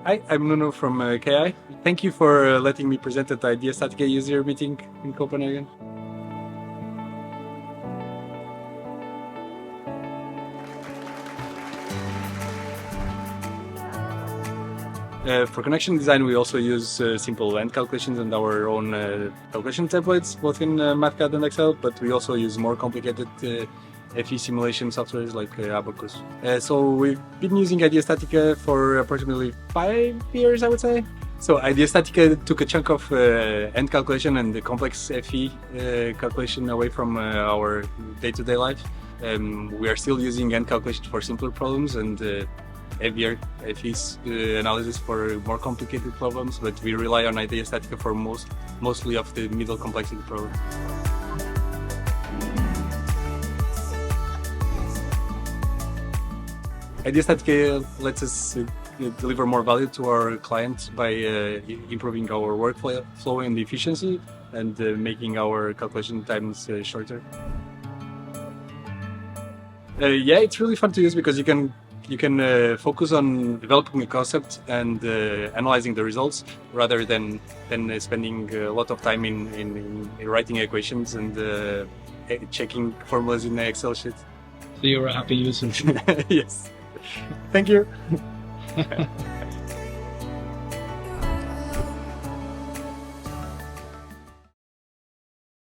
Hi, I'm Nuno from KI. Thank you for letting me present at the IDEA StatiCa User Meeting in Copenhagen. For connection design, we also use simple end calculations and our own calculation templates, both in MathCAD and Excel, but we also use more complicated FE simulation softwares like Abacus. So we've been using IDEA StatiCa for approximately 5 years, I would say. So IDEA StatiCa took a chunk of end calculation and the complex FE calculation away from our day-to-day life. We are still using end calculation for simpler problems and heavier FE's analysis for more complicated problems, but we rely on IDEA StatiCa for mostly of the middle complexity problems. IDEA StatiCa lets us deliver more value to our clients by improving our workflow and efficiency and making our calculation times shorter. Yeah, it's really fun to use because you can focus on developing a concept and analyzing the results rather than spending a lot of time in writing equations and checking formulas in the Excel sheet. So you're a happy user? Yes. Thank you.